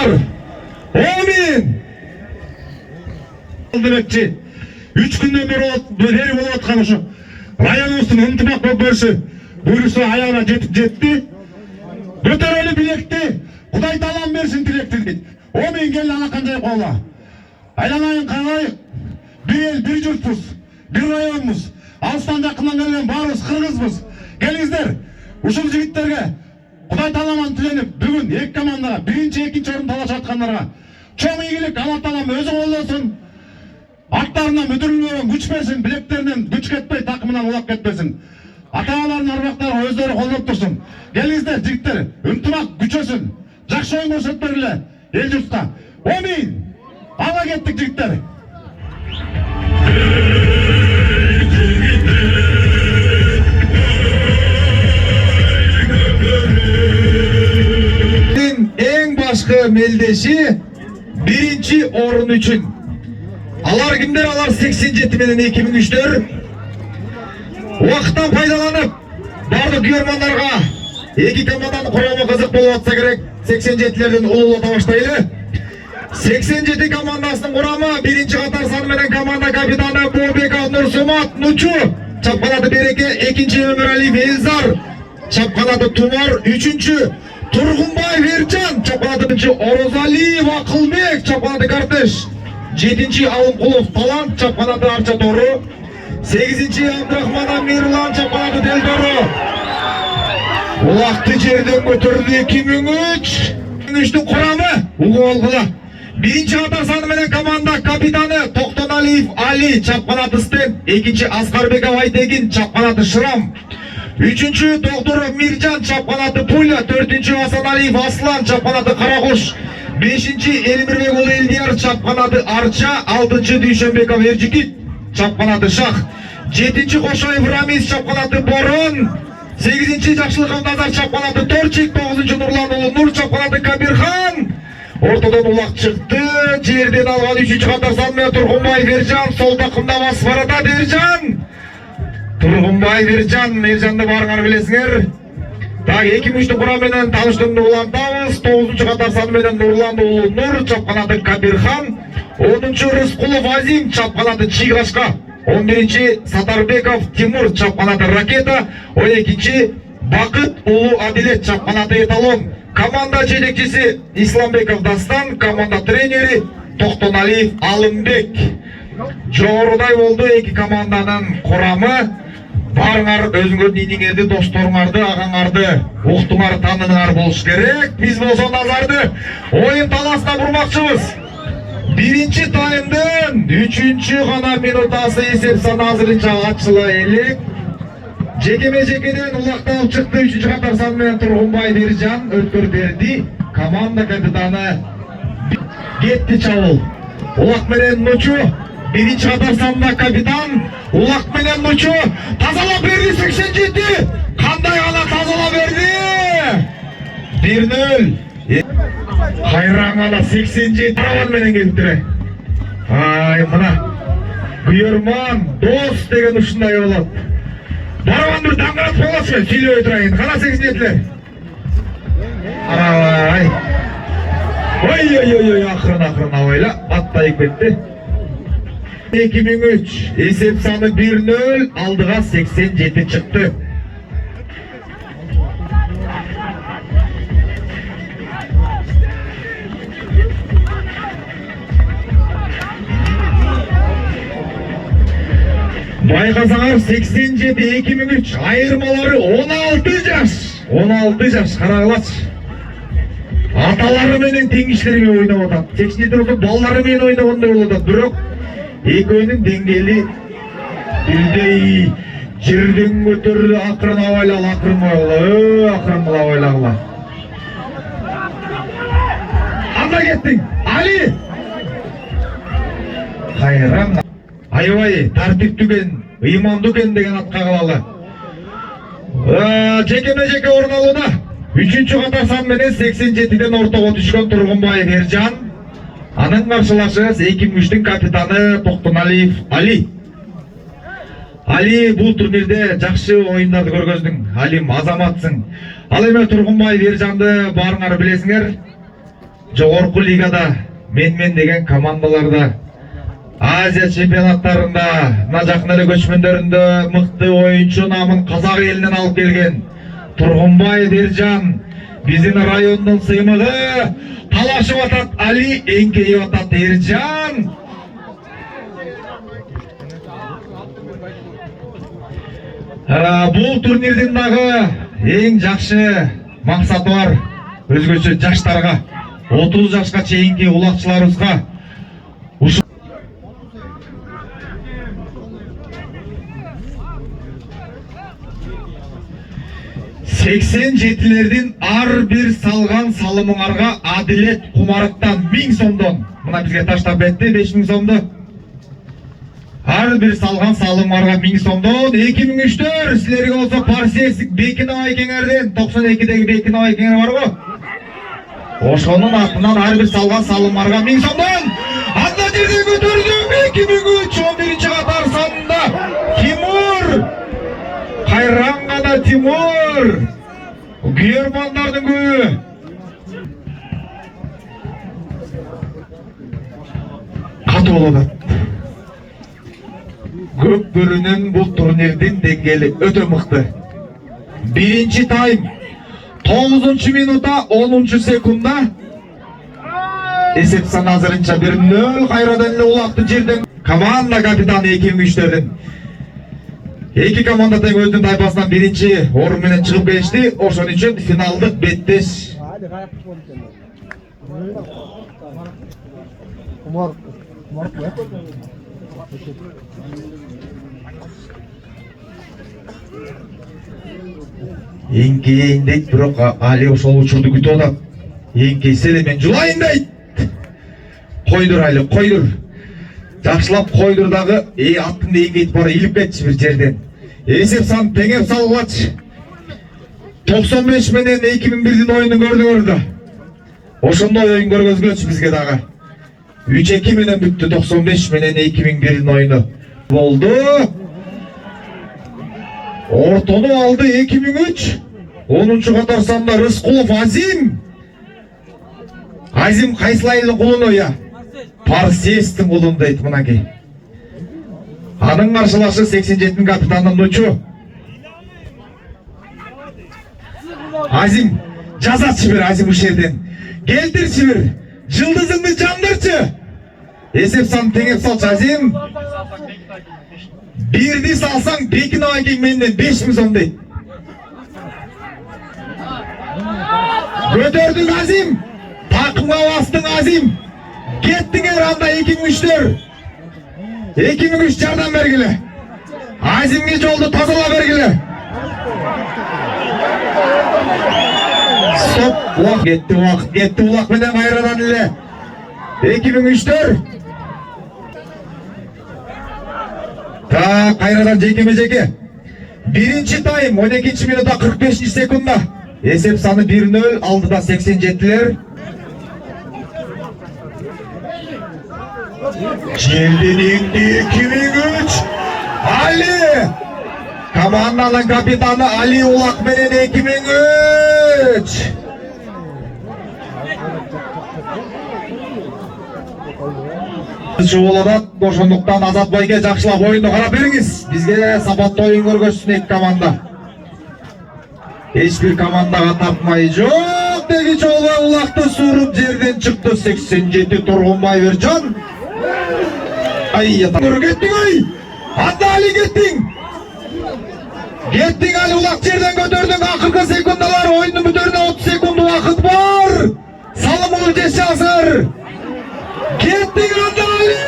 Elzar. Amin. Демекçi 3 günden beri болып atқан şu rayonumыздың ынтымақ көкбөрісі бұйрысы аяғына жетті. Көтерелі білекті, Құдай талам берсін тілекті дейді. Омен кел алақандай қола. Айланайын қағай, бір ел, бір жұртпыз, бір районымыз. Алыстан жақыннан келген барыз, қырғызбыз. Келіңіздер, ұшыл жігіттерге Құдай таламан тіленіп, бүгін екі командаға, бірінші, екінші орын талаш атқандарға чоң игілік, Алла талам өзі қолдасын. Аттарынан мүдірілмеген күш берсін, білектерінен күш кетпей, тақымынан олақ кетпесін. Ата-аналардың арбақтары өздері қолдап тұрсын. Келіңіздер, жігіттер, ынтымақ күшесін. Жақсы ойын көрсетперлі ел жұртқа. Омин! Ала кеттік, жігіттер. Ең башқы мелдеші бірінші орын үшін. Алар кімдер? Алар 87 менен 2003-төр. Уақыттан пайдаланып, барлық көрермандарға екі команданың құрамы қызық болып атса керек. 87-лерден ұлылата баштайлы. 87 командасының құрамы бірінші қатар санымен команда капитаны Бобеков Нұрсымат Нучу, чапқанаты Береке, екінші Өмірәлиев Элзар, чапқанаты Тумар, үшінші Тұрғынбай Верчан, чапқанаты Орозалиев Ақылбек, чапқанаты Картеш, жетінші Алымқұлов Талант, чапқанаты Арча Тору, 8-ші Абдрахман Мирлан, чапқанаты Делдору. Олақты жерден көтерді 2003-тің құрамы ұғы олғыла. Бірінші қатар санымен команда капитаны Тоқтоналиев Али, чапқанаты Стен, екінші Асқарбеков Айтегин, чапқанаты Шырам, үшінші Тоқтор Миржан, чапқанаты Пуля, төртінші Асаналиев Аслан, чапқанаты Қарақош, бешінші Элмирбекұлы Элдияр, чапқанаты Арча, алтыншы Дүйшенбеков Ержикит, чапқанаты Шах, жетінші Қошаев Рамис, чапқанаты Борон, 8-ші Жақшылықов Назар, чапқанаты Торчик, 9-ші Нұрланұлы Нұр, чапқанаты Кабирхан. Ортадан ұлақ шықты, жерден алған 3-ші қатар санымен Тұрғынбай Вержан, сол тақымда Масфарада Вержан. Тұрғынбай Вержан, Вержанды барыңар білесіңер. 2003-тің құрамымен таныштымды ұлантамыз, 9-ші қатар санымен Нұрланұлы Нұр, чапқанаты Кабирхан. 10-ші Рысқұлов Азим, чапқанаты Чиғашқа. 11-ші Сатарбеков Тимур, чапқанаты Ракета. 12-ші Бақыт Улу Адилет, чапқанаты Эталон. Команда жетекшісі Исламбеков Дастан, команда тренері Тоқтоналиев Алымбек. Жоғырыдай болды екі команданың құрамы. Барыңар өзіңердің енеңерді, досторыңарды, ағаңарды, ұқтыңар, таныңар болыш керек. Біз болса назарды ойын таласына бұрмақшымыз. Бірінші тайымдың 3-ші ғана минутасы есеп сан азырынша атшылы елік. Жекеме-жекеден ұлақталып шықты 3-ші қатар санымен Тұрғынбай Вержан өткір берді. Команда капитаны кетті чауыл. Ұлақ менен Нучу, бірінші қатар санында капитан. Ұлақ менен Нучу тазалап берді 87. Қандай ғана тазалап берді. 1-0. Қайран ғана 87 праван менен келдірі. Ай, мұна Бұйырман, дос деген ұшындай болады. Баруан бір даңғырат боласы, сөйле өтірайын. Қана 87-лер. Арай. Ой, ақырын ауайла. Аттайып кетті. 2003, есеп саны 1-0, алдыға 87 шықты. Байқасаңар 87-2003 айырмалары 16 жаш. 16 жаш қарағылас. Аталары менен теңгіштерге ойнап отады. 87 баллары менен ойнап ондай болады. Бірақ екеуінің деңгейлі үлдей жерден көтерді. Ақырын авайлал, ақырын авайлағыла. Анда кеттің, Али! Қайрам. Айбай, тәртіп түген, иман түген деген атқа қалалы. Жекеме-жеке орын алуда. 3-ші қатар санменен 87-ден ортаға түшкен Тұрғынбай Вержан. Аның қаршылашы 2003-тің капитаны Тоқтоналиев Али. Али бұл турнирде жақсы ойындарды көргіздің. Алим азаматсың. Ал эме Тұрғынбай Вержанды барыңар білесіңер. жогорку лигада мен деген командаларда, Азия чемпионаттарында, мына жакын эле көчмөндөрүндө мыкты оюнчу намын казак элинен алып келген Тургунбаев Эржан биздин райондун сыймыгы, талашып атат Али, эңкейип атат Эржан. Бул турнирдин дагы эң жакшы максаты бар. Өзгөчө жаштарга, 30 жашка чейинки улакчыларыбызга 87-лердин ар бир салган салымыңарга Адилет Кумаровдон 1000 сомдон, мына бизге таштап кетти 5000 сомду. Ар бир салган салымыңарга 1000 сомдон. 2003-төр силерге болсо Парсиевсик Бекинова экеңерден 92-деги Бекинова экеңер бар го. Ошонун атынан ар бир салган салымыңарга 1000 сомдон. Анда жерден көтөрдү 2003 11-катар санында Тимур. Кайран гана Тимур. Күйөрмандардын көбү. Катуу болот. Көп көрүнөн бул турнирдин деңгээли өтө мыкты. Биринчи тайм 9-минутта 10-секундда эсеп сан азырынча 1-0 кайрадан эле улакты жерден команда капитаны 2003-төрдүн. Эки команда тең өзүнүн тайпасынан биринчи орун менен чыгып келишти. Ошон үчүн финалдык беттеш. Эңкейин дейт, бирок Али ошол учурду күтүп атат. Эңкейсе эле мен жулайын дейт. Койдур Али, койдур. Жакшылап койдур дагы, аттымды эңкейтип бара илип кетчи бир жерден. Эсеп сан теңеп салгылачы. 95 менен 2001-дин оюнун көрдүңөр да. Ошондой оюн көргөзгүлөчү бизге дагы. 3-2 менен бүттү 95 менен 2001-дин оюну. Болду. Ортону алды 2003. 10-катар санда Рыскулов Азим. Азим кайсылайдын кулуну я? Парсиевстин кулун дейт мынакей. Анын каршылашы 87-nin капитаны Нучу. Азим, жазачы бир Азим ушерден. Келтирчи бир. Жылдызыңды жандырчы. Эсеп сан теңеп салчы Азим. Бирди салсаң Бекинова экен менден 5000 сом дейт. Көтөрдүң Азим. Такымга бастың Азим. Кеттиңер анда 2003-төр. 2003 жардам бергиле. Азимге жолду тазала бергиле. Стоп, кетти улак менен кайрадан эле. 2003-төр. Кайрадан жекеме-жеке. Биринчи тайм 12-минутта 45-секундда. Эсеп саны 1-0, алдыда 87-лер. Жерден 2003 Али. Команданын капитаны Али улак менен 2003. Болот, ошондуктан Азатбайга жакшылап оюнду карап бериңиз. Бизге сапаттуу оюн көргөзсүн эки команда. Эч бир командага тапмай жок деги чолбой улакты сууруп жерден чыкты. 87 Тургунбаев Эржан. Ай, кеттиң ой. Анда Али кеттиң. Кеттиң Али, улак жерден көтөрдүң. Акыркы секундалар, оюндун бүтөрүнө 30 секунд убакыт бар. Салымыңды жеш азыр. Кеттиң анда Али.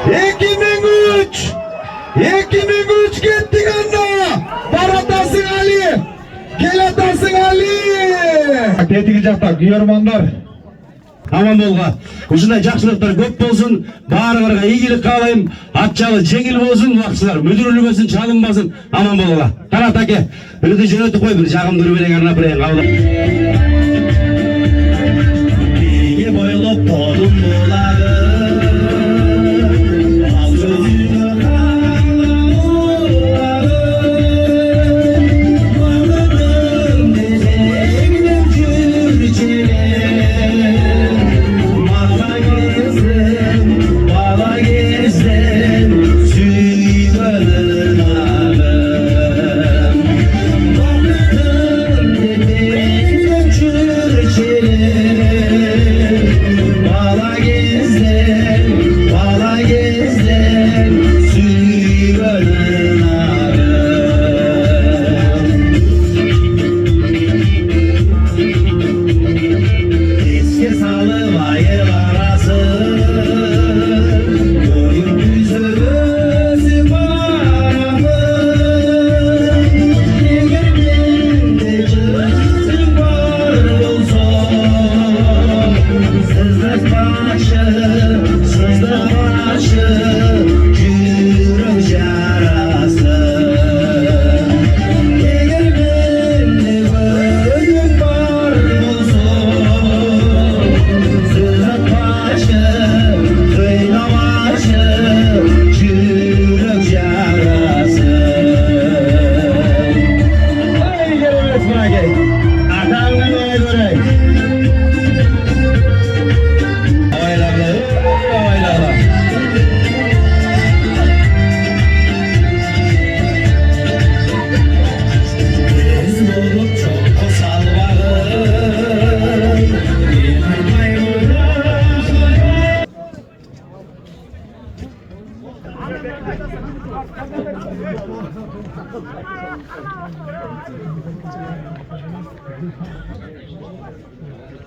2003. 2003 кеттиң анда. Баратасың Али. Келатасың Али. Кетиги жакта күйөрмандар. Аман болга. Ушундай жакшылыктар көп болсун. Баарыңарга ийгилик каалайм. Атчалы жеңил болсун, убакчылар мүдүрүлбөсүн, чалынбасын. Аман болгула. Карат аке, өзү жөнөтүп кой, бир жагымдуу менен арнап берейин. Биге бойлоп тодун булагы.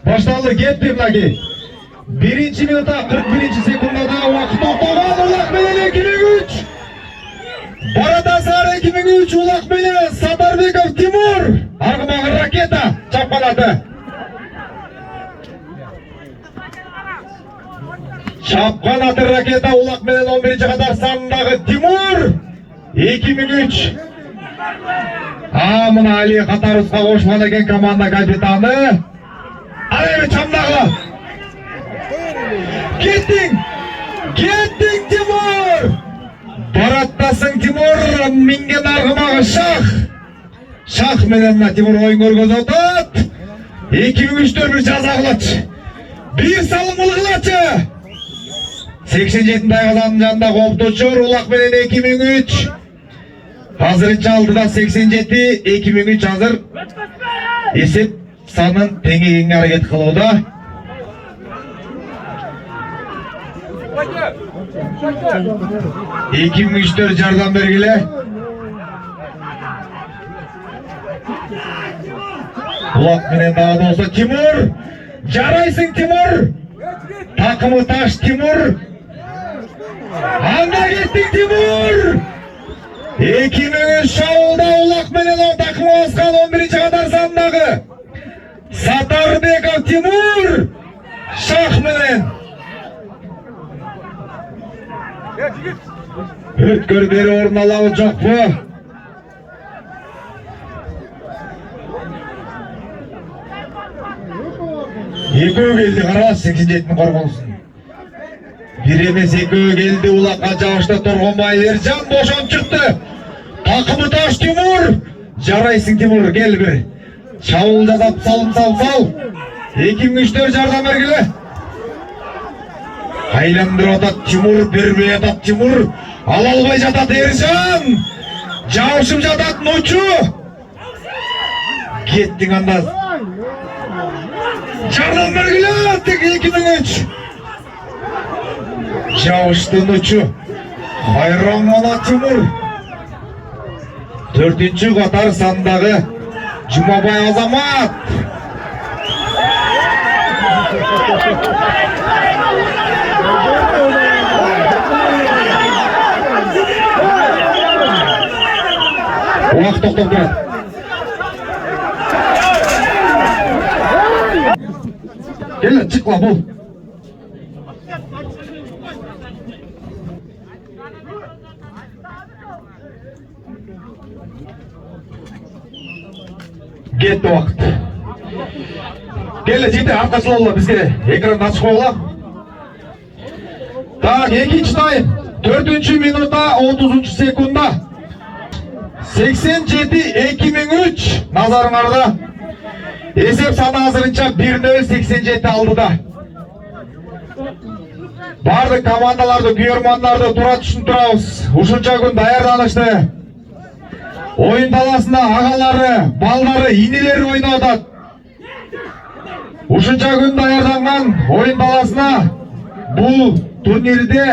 Başlandı, ketти мынаки. 1 минутта 41 секундада уақыт тоқтаған. Улақ менен 2003. Баратасар 2003 Улақ менен Сатарбеков Тимур. Арғымағы ракета чапқанаты. Чапқанаты ракета Улақ менен 11 қатар санындағы Тимур. 2003. Мына Али қатарысқа қошылған екен команда капитаны. Алайбы чамдағы. Кеттің Тимур. Бараттасың Тимур, минген арғымағы Шах менен Тимур ойын көргөз отат. 2003'төр bir жаза қылач. Bir салымылы қылачы. 87-й қазанын жанында қопточу Улақ менен 2003. Hazırınca aldıda 87, 2003 hazır. Esep sanın tengegen hareket kılуда. Ekim güçtör jardan bergile. Ulak menen daha da olsa Timur. Jaraysың Timur. Takımı taş Timur. Anda gittin Timur. 2003 şaulda Ulak menen o takımı askan 11. kadar sanдағы. Сатарбеков Тимур. Шах мenen. Өткөр бері орын алауы жоқ бұ. Екеу келді қара 87-nin қорғылсын. Bir емес екеу келді Улаққа жауышта Торғынбай Ержан бошан шықты. Takımı taş Timur. Жарайсың Timur gel bir. Шауыл жазап сал. 2003'төр жардан бергілі. Айландыр атат Timur, бербей атат Timur. Алалбай жатат Ержан. Жауышым жатат Ночу. Кеттің андаз. Жардан бергілі аттық 2003. Жауышты Ночу. Хайран мана Timur. 4-cü қатар сандағы Жұмабай Азамат. Уақыт тоқтап тұрады. Келі, шықла бұл. Кетті уақыт. Келі, жеті арқашылы олы бізге экран ашық ола. Так, екінші тайм. 4-cü минута 30-cü секунда. 87-2003 назарыңарда. Есеп саны азырынша 1-0-87 алдыда. Барды командаларды, күйермандарды тура түшін тұрауыз. Ушынша күн даярданышты. Ойын таласында ағалары, балдары, инелері ойнатады. Ушынша күн даярданған ойын таласына бұл турнирде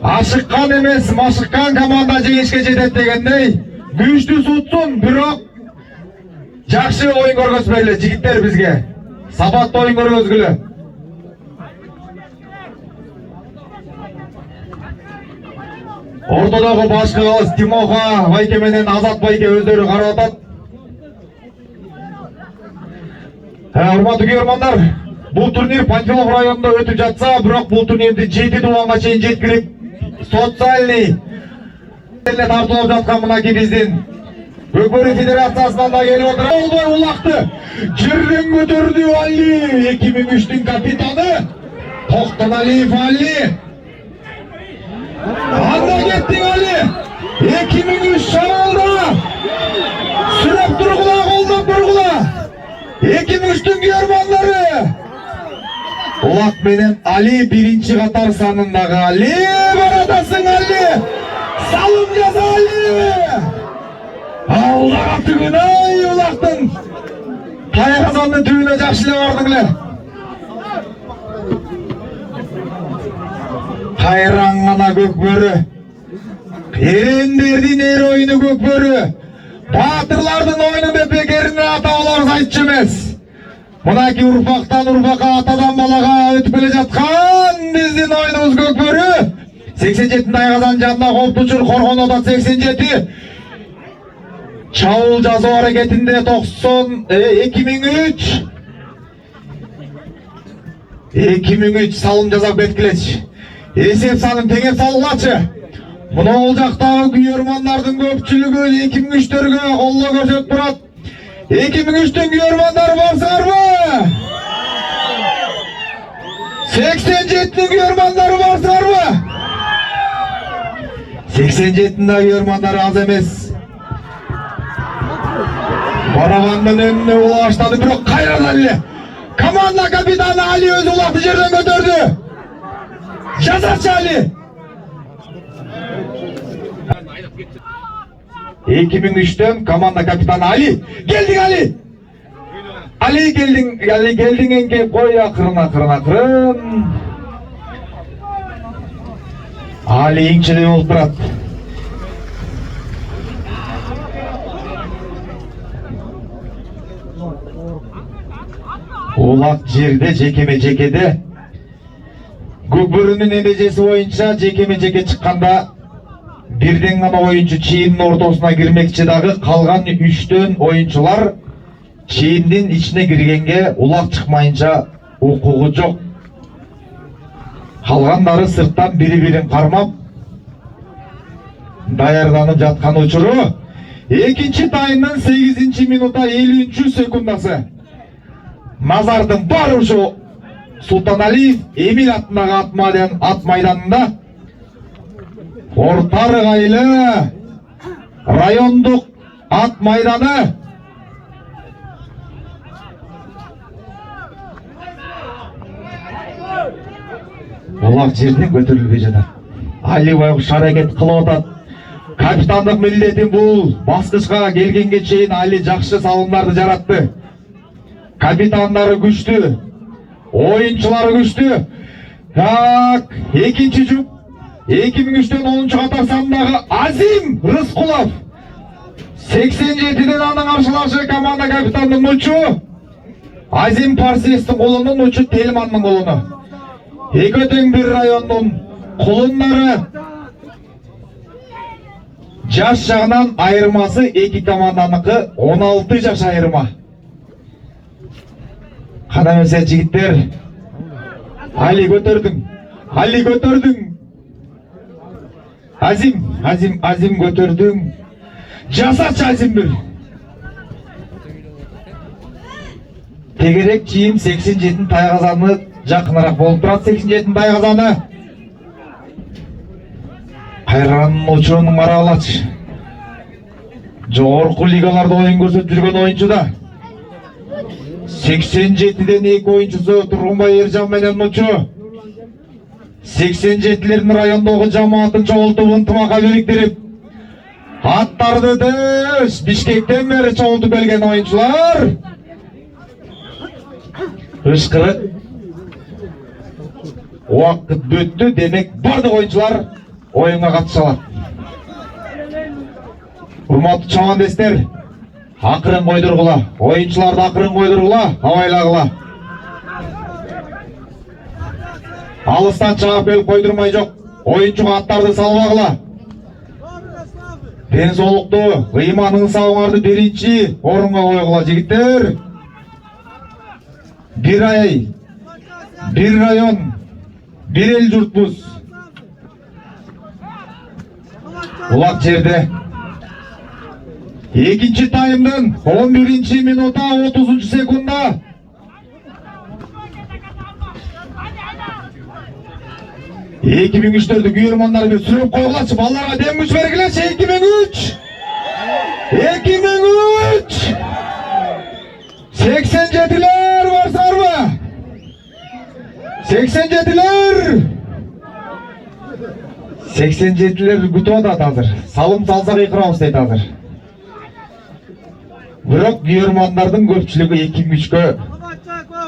ашыққан емес, машыққан команда жеңіске жетеді дегендей. Күшті сұтсын, бирок жақсы ойын көргөзбейлі жігіттер бізге. Сабатты ойын көргөзгілі. Ортадағы башқы қалыс Тимоха Байке менен Азат Байке өздері қаратады. Урматтуу көрермандар, бұл турнир Панфилов районында өтіп жатса, бирок бұл турнирді 7 дуанға чейин жеткирип, социальный тартылып жатқан мынаки биздин Көкбөрү федерациясынан да келип отыр. Олбой Улақты жерден көтөрдү Али, 2003'тің капитаны Токтоналиев Али. Анда кеттің Али. 2003 шамалда сүрөп тұрғыла, қолдап тұрғыла. 2003'тің көрермандары. Улак менен Али 1-ci қатар санындағы Али. Баратасың Али. Салым жаза Али. Аллаға түгін ай Улақтың. Тайқазанның түбіне жақшылы бардыңлар. Қайран ғана Көкбөрі. Эрендердин эр ойыны көкбөрү. Батырлардын ойыны деп бекеринен атауларыбыз айтчу эмес. Мынаки урпактан урпакка, атадан балага өтүп келе жаткан биздин ойыныбыз көкбөрү. 87 Тайгазан жанында Коптучур Коргонодо 87. Чабуул жасоо аракетинде 2003. 2003 салым жасап кеткилечи. Эсеп санын теңеп салгылачы. Мына ол жактагы күйөрмандардын көпчүлүгү 2003-төргө колдоо көрсөтүп турат. 2003-төн күйөрмандар барсыңарбы? 87-тин күйөрмандары барсыңарбы? 87-тин күйөрмандары аз эмес. Барабандын önүнө ула баштады, бирок кайрадан эле команда капитаны Али өзү улакты жерден көтөрдү. Жазачы Али. 2003-төн команда капитаны Али. Келдиң Али. Али келдиң энке кой акырын. Али иңчиле болуп турат. Улак жерде жекеме-жекеде Көкбөрүнүн эрежеси боюнча жекеме-жеке чыкканда бирден гана оюнчу чейиндин ортосуна кирмекчи дагы, калган 3төн оюнчулар чейиндин ичине киргенге улак чыкмайынча укугу жок. Калгандары сырттан бири-бирин кармап даярданып жаткан учуру. Экинчи таймдын 8-минутта 50-секундасы. Назардын бар ушу Султаналиев Эмил атындагы ат майданында Орта Ыргайлы райондук ат майданы улак жерден көтөрүлбөй жатат. Али байкуш аракет кылып атат. Капитандык милдетин бул баскычка келгенге чейин Али жакшы салымдарды жаратты. Капитандары күчтүү, оюнчулары күчтүү. Так, экинчи жуп 2003-төн 10-катар сандагы Азим Рыскулов. 87-ден анын каршылашы команда капитандын Нучу. Азим Парсиевдин колунун, Нучу Телмандын колуну. Экөө тең бир райондун кулундары. Жаш жагынан айырмасы эки команданыкы 16 жаш айырма. Кана эмесе жигиттер. Али көтөрдүң. Азим көтөрдүң. Жасачы Азим бир. Тегерек чийим 87 Тайгазаны жакыныраак болуп турат. 87 Тайгазаны. Кайранын учурунун маралачы. Жогорку лигаларда оюн көрсөтүп жүргөн оюнчу да. 87-ден 2 оюнчусу Тургунбай Эржан менен Нучу. 87-лердин райондогу жамаатын чогултуп ынтымакка бириктирип, аттарды Бишкектен бери чогултуп келген оюнчулар. Ышкырык. Убакыт өттү, демек бардык оюнчулар оюнга катыша алат. Урматтуу чабандестер, акырын койдургула, оюнчуларды акырын койдургула, абайлагыла. Алыстан чыгып келип койдурмай жок, оюнчуга аттарды салбагыла. Ден соолукту, ыйман ыңсабыңарды биринчи орунга койгула жигиттер. Бир ай, бир район, бир эл журтпуз. Улак жерде. Экинчи таймдын 11-минутта 30-секундда Эки миңиштөрдү күйөрмандарды сүрөп койгулачы, балдарга дем күч бергилечи. 2003 87-лер барсарбы? 87-лер күтүп атат азыр. Салым салсак ыйкырабыз дейт азыр. Бирок күйөрмандардын көпчүлүгү 2003-кө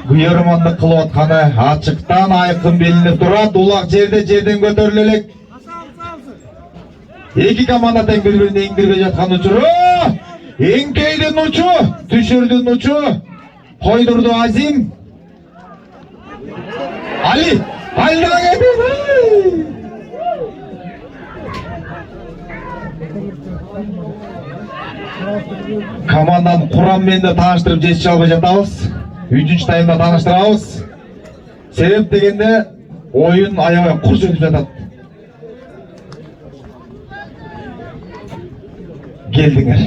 күйөрмандык кылып атканы ачыктан айкын билинип турат. Улак жерден көтөрүлө элек. Эки команда тең бири-бирине эңдирбей жаткан учуру. Эңкейдин учу, түшүрдүн учу. Койдурду Азим. Али, алдыга кетти. Команданын курамы менен да тааныштырып жетише албай жатабыз. 3-чү таймда тааныштырабыз. Себеп дегенде оюн аябай курч өтүп жатат. Келдиңер.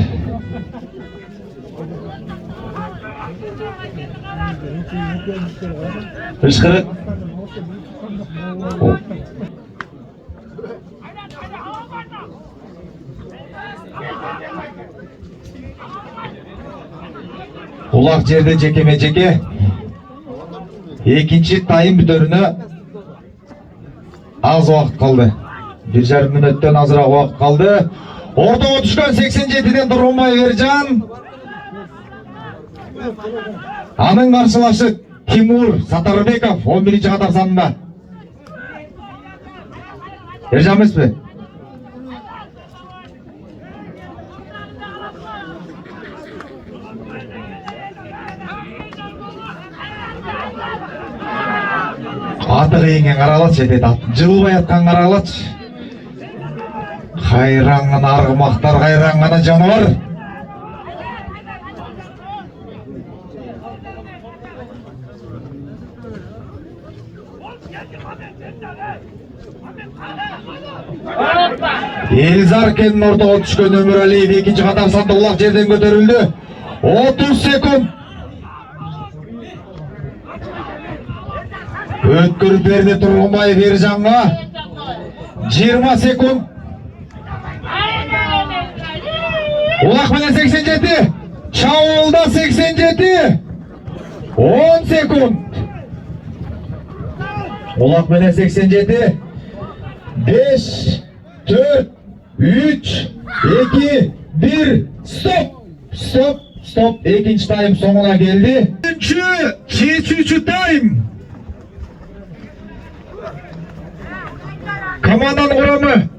Ышкырык. Улак жерде жекеме-жеке. Экинчи тайм бүтөрүнө аз убакыт калды. 1,5 мүнөттөн азыраак убакыт калды. Ортого түшкөн 87-ден Тургунбай Ержан. Анын каршылашы Тимур Сатарбеков 11-чи катар санында. Ержан эмеспи? Аты кийинген каралачы, жылбай аткан каралачы. Кайраңган аргымактар, кайраңган жаныбар. Элзар келин ортого түшкөн Өмүралиев 2-чи катар санда улак жерден көтөрүлдү. 30 секунд. Өткөрүп берди Тургунбаев Ержанга. 20 секунд. Улак менен 87. Чабуулда 87. 10 секунд. Улак менен 87. 5, 4, 3, 2, 1. Стоп. Экинчи тайм соңуна келди. Чечүүчү тайм. Команданын курамы.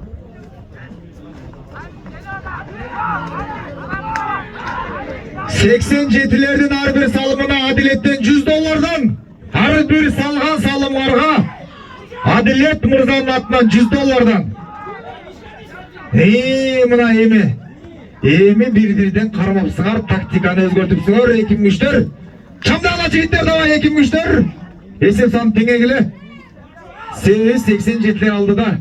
$87'lerden ар бир салымына Адилеттен $100, ар бир салган салымларга Адилет мырзанын атынан $100. Мына эми бири-бириден кармапсыңар, тактиканы өзгөртүпсүңөр, 2-3-төр. Чамдагыла жигиттер давай 2-3-төр. Эсеп саны теңегиле. 87'ler алдыда.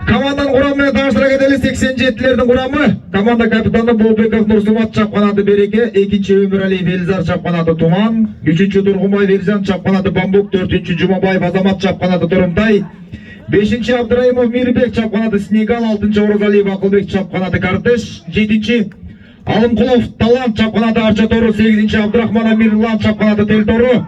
Команданын курамы менен тааныштыра кетели. 87'лердин курамы: команда капитаны Болбеков Нурсумат, чапканаты Береке, 2-чи Өмүралиев Элзар, чапканаты Туман, 3-чү Тургунбай Ержан, чапканаты Бамбук, 4-чү Жумабаев Азамат, чапканаты Турумтай, 5-чи Абдыраимов Мирбек, чапканаты Снегал, 6-чы Орозалиев Акылбек, чапканаты Картеш, 7-чи Алымкулов Талант, чапканаты Арча Тору, 8-чи Абдрахман Мирлан, чапканаты Тел Тору,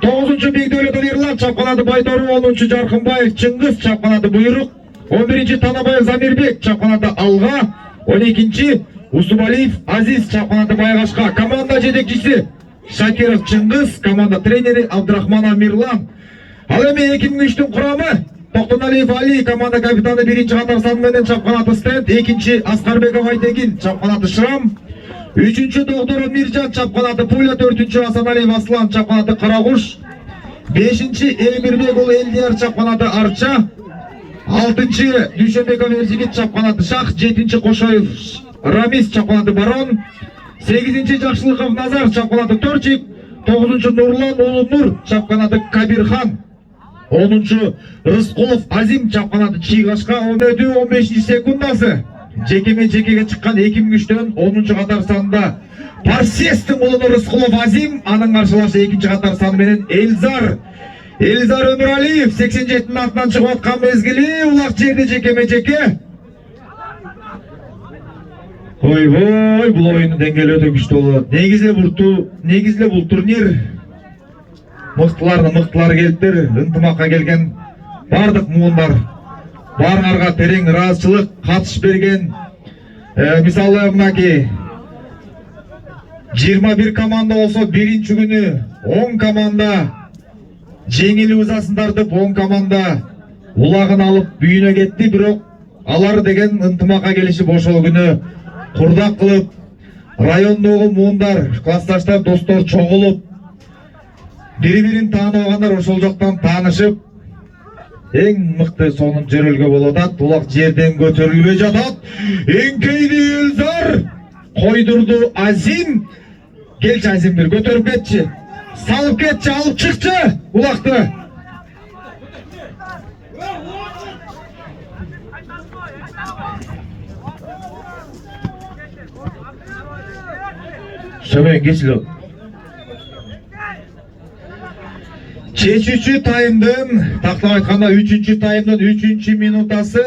9-чу Бигдөлөтов Ирлан, чапканаты Байтору, 10-чу Жаркынбаев Чыңгыз, чапканаты Буйрук, 11-чи Танабаев Замирбек, чапканаты Алга, 12-чи Усубалиев Азиз, чапканаты Байгашка. Команда жетекчиси Шакиров Чыңгыз, команда тренери Абдрахман Мирлан. Ал эми 2003-түн курамы: Токтоналиев Али, команда капитаны 1-чи катар сан менен, чапканаты Стенд, 2-чи Аскарбеков Айтегин, чапканаты Шрам, 3-чү Докторов Миржан, чапканаты Пуля, 4-чү Асаналиев Аслан, чапканаты Карагуш, 5-чи Элмирбек Элдияр, чапканаты Арча, 6-чы Дүйшөнбеков Эржигит, чапканаты Шах, 7-чи Кошоев Рамис, чапканаты Барон, 8-чи Жакшылыков Назар, чапканаты Торчик, 9-чу Нурлан Улунур, чапканаты Кабирхан, 10-чу Рыскулов Азим, чапканаты Чийгашка. 15-чи секундасы жекеме-жекеге чыккан 2003-төн 10-чу катар санында Парсестин улуну Рыскулов Азим, анын каршылашы 2-чи катар саны менен Элзар Өмүралиев. 87-nin атынан чыгып аткан мезгили улак жерде жекеме-жеке. Ойбой, бул оюндун деңгээли өтө күчтүү болот. Негизле бул турнир мыктылары келиптир, ынтымакка келген бардык муундар, баарыңарга терең ыраазычылык, катыш берген. Мисалы мынакей 21 команда болсо, биринчи күнү 10 команда жеңилип ызасын тартып, 10 команда улагын алып үйүнө кетти, бирок алар деген ынтымакка келишип ошол күнү курдак кылып, райондогу муундар, классташтар, достор чогулуп, бири-бирин тааныбагандар ошол жактан таанышып, эң мыкты сонун жөрөлгө болуп атат. Улак жерден көтөрүлбөй жатат. Эңкейди Элзар, койдурду Азим. Келчи Азим, бир көтөрүп кетчи. Салып кетчи, алып чыкчы улакты. Sömen geçili. Чечүүчү таймдын, тактап айтканда 3-чү таймдын 3-чү минутасы,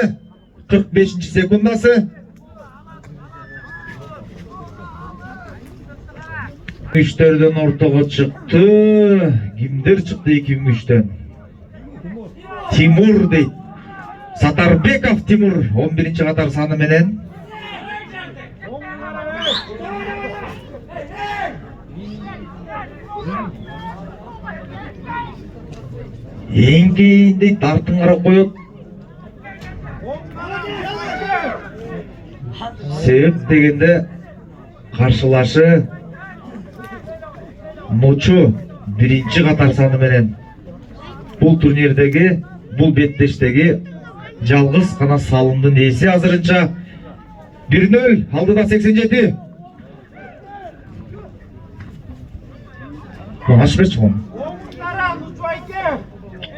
45-секундасы. Үчтөрдөн ортого чыкты. Кимдер чыкты 2003-төн? Тимур дейт. Сатарбеков Тимур 11-катар саны менен. Эң кейинде тартын карап коет. Себеп дегенде каршылашы Ночу 1-катар саны менен бул турнирдеги, бул беттештеги жалгыз гана салымдын ээси азырынча 1-0, алдыда 87. Аш берчи муну.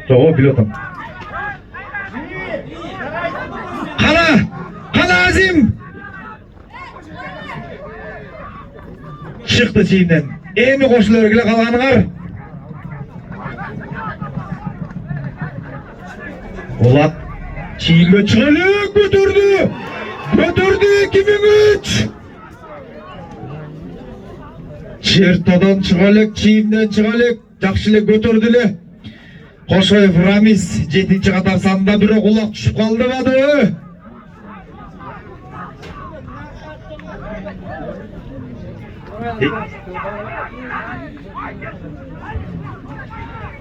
Жого пилотом. Кана Азим. Чыкты чийимден. Эми кошулар келе калганыгар. Улат чийимге чыгалы, көтөрдү. Көтөрдү 2003. Чертодон чыгалык, чийимден чыгалык, жакшы эле көтөрдү эле. Кошоев Рамис 7-катар санында, бирок улак түшүп калдыбады.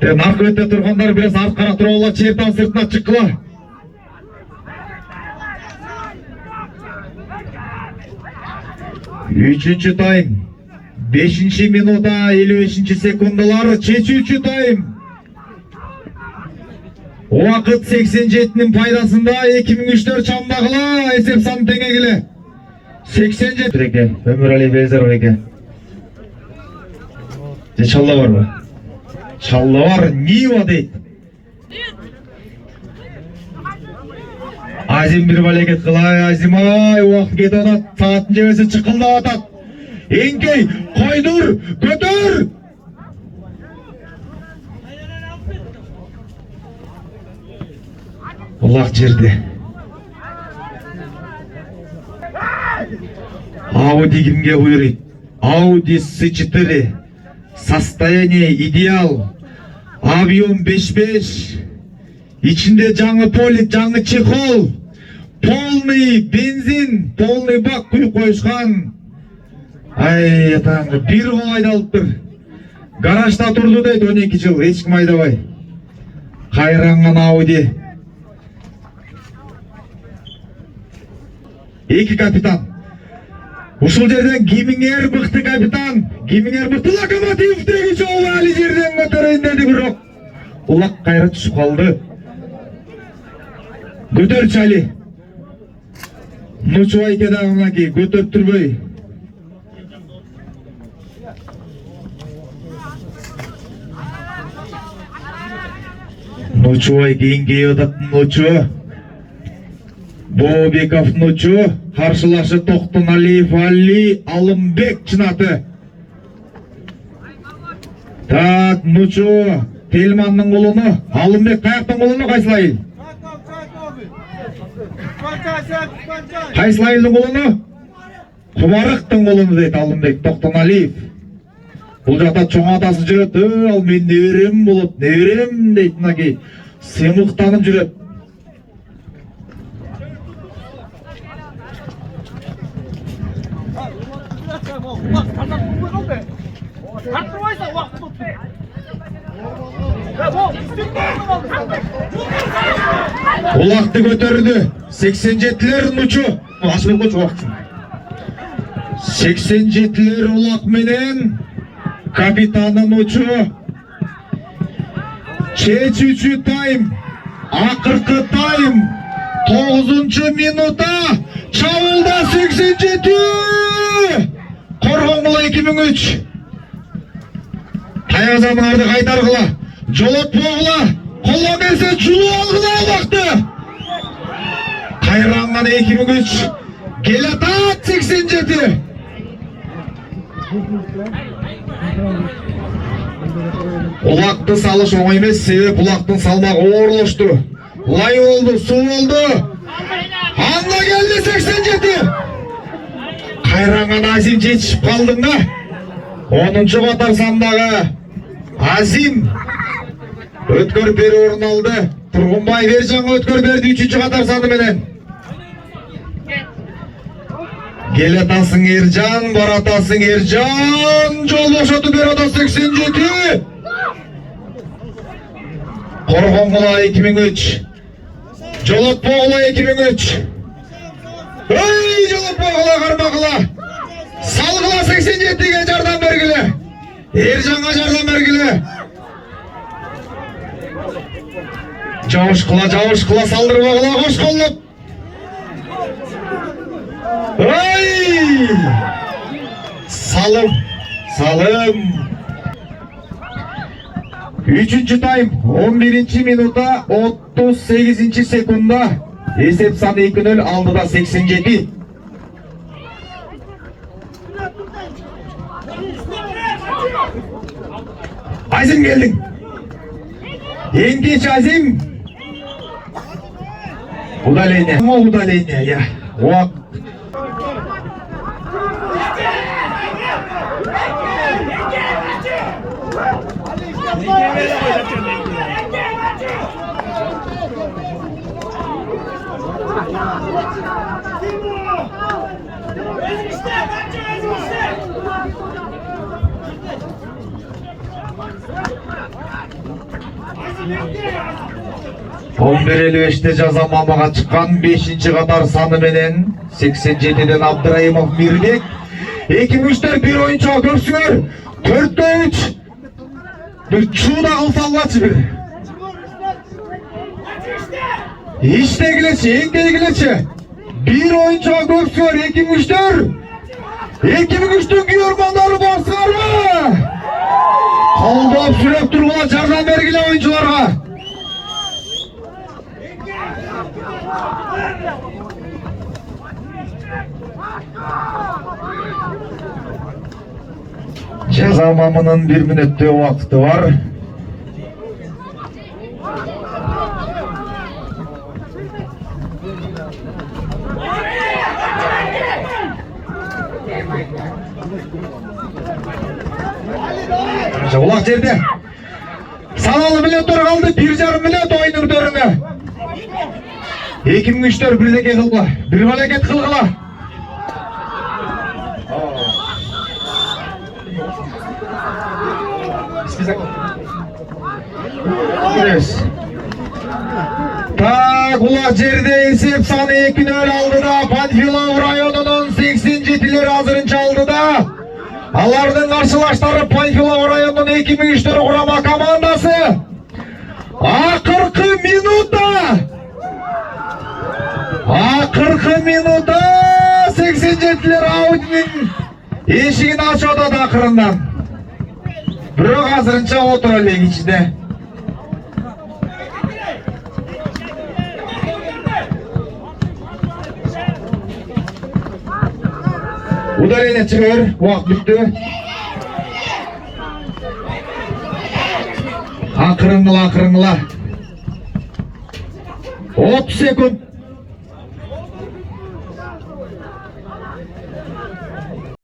Наркы өтө тургандар бираз арткара туралы, чертан сыртына чыккыла. Үчүнчү тайм 5-минута 55-секундалар, чечүүчү тайм. Уақыт 87-нин пайдасында 2003-төр чамдагыла, эсеп сан теңегиле. 87 эке, Өмүралиев Элзаров эке. Чалла барбы? Чалла бар, Нива дейт. Азим бир балекет кылай, Азим ай, уақыт кетип атат, сааттын жебеси чыкылдап атат. Эңкей, койдур, көтөр! Улак жерде. Ауди кимге буйруйт? Ауди S4. Состояние идеал. Объем 5-5. Ичинде жаңы полит, жаңы чехол. Полный бензин, полный бак куюп коюшкан. Ай, атаңы, бир кол айдалыптыр. Гаражда турду дейт 12 жыл, эч ким айдабай. Кайранган Ауди. Эки капитан. Ушул жерден кимиңер мыкты капитан, кимиңер мыкты Локомотив деги жолу али жерден көтөрөйүн деди, бирок улак кайра түшүп калды. Көтөрчү Али. Ночубай кедагы мынакей көтөртүрбөй. Ночубай кейинге атат. Ночу Бобеков Ночу, каршылашы Токтоналиев Али, Алымбек чынаты. Так, Ночу, Телмандын колуну, Алымбек каяктын колуну кайсылайыл? Кайсылайылдын колуну? Кубарыктын колуну дейт Алымбек, Токтоналиев. Бул жакта чоң атасы жүрөт, ал мен неберем болот, неберем дейт мынакей. Сыймыктанып жүрөт. Улакты көтөрдү. 87'lerin uçu. Açmak uç vakti. 87'ler ulak menen kapitanın uçu. Çeçüçü time. Akırkı time. 9. minuta. Çavulda 87. Korgonmula 2003. Tayazanарды кайтаргыла. Жолотпогула. Колго берсе жулуу алгыла убакты. Кайранган 2003. Келатат 87. Улакты салыш оңой эмес, себеп улактын салмагы оорлошту. Лай болду, суу болду. Анда келди 87. Кайранган Азим жетишип калдың да. 10-чу катар сандагы Азим өткөр бери орун алды. Тургунбай Бержанга өткөр берди 3-чү катар санды менен. Келетасың Эржан, баратасың Эржан. Жол бошотуп берди 87. Коргонгула 2003. Жолотпогула 2003. Ой, жолотпогула кармагыла. Салгыла 87'ge жардам бергиле. Эржанга жардам бергиле. Жабышкыла салдырбагыла кош колдоп. Ой! Салым. 3-чү тайм 11 минута 38 секунда. Есеп саны 2-0 алдыда 87. Азим келдің. Ең кеш Азим. Удаление, я. Уак. Бомберелеште жаза мамаға чыққан 5-ші қатар саны менен 87-ден Абдраимов Мирбек. 2-3-тер bir oyuncuğa көрсіңер. 4-3. Bir çuğda kılsa Allah'çı bir. İşte gileçi, engde gileçi. Bir oyuncuğa көрсіңер. 2-3-tер. 2-3-tün güyormanları basınlar mı? Koldoğup sürep durgula jardan bergile oyunculara. Ceza mamının 1 minütte vakti var. Ulak жерде. Саналы минуттар қалды, 1,5 минут ойынның төріне. 2003-тер бірдеке қылғыла, бір мәлекет қылғыла. Так, улак жерде есеп саны 2-0 алдыда. Панфилов районунун 87-лер азырынча алдыда. Алардын каршылаштары Панфилов районунун 2003-тер курама командасы. Акыркы минута 87-лер Аудинин эшигин ачып атат акырындан. Бирок азырынча отура элек ичинде. Удаление чыгыр, уақыт бүтті. Акырыңыла. 30 секунд.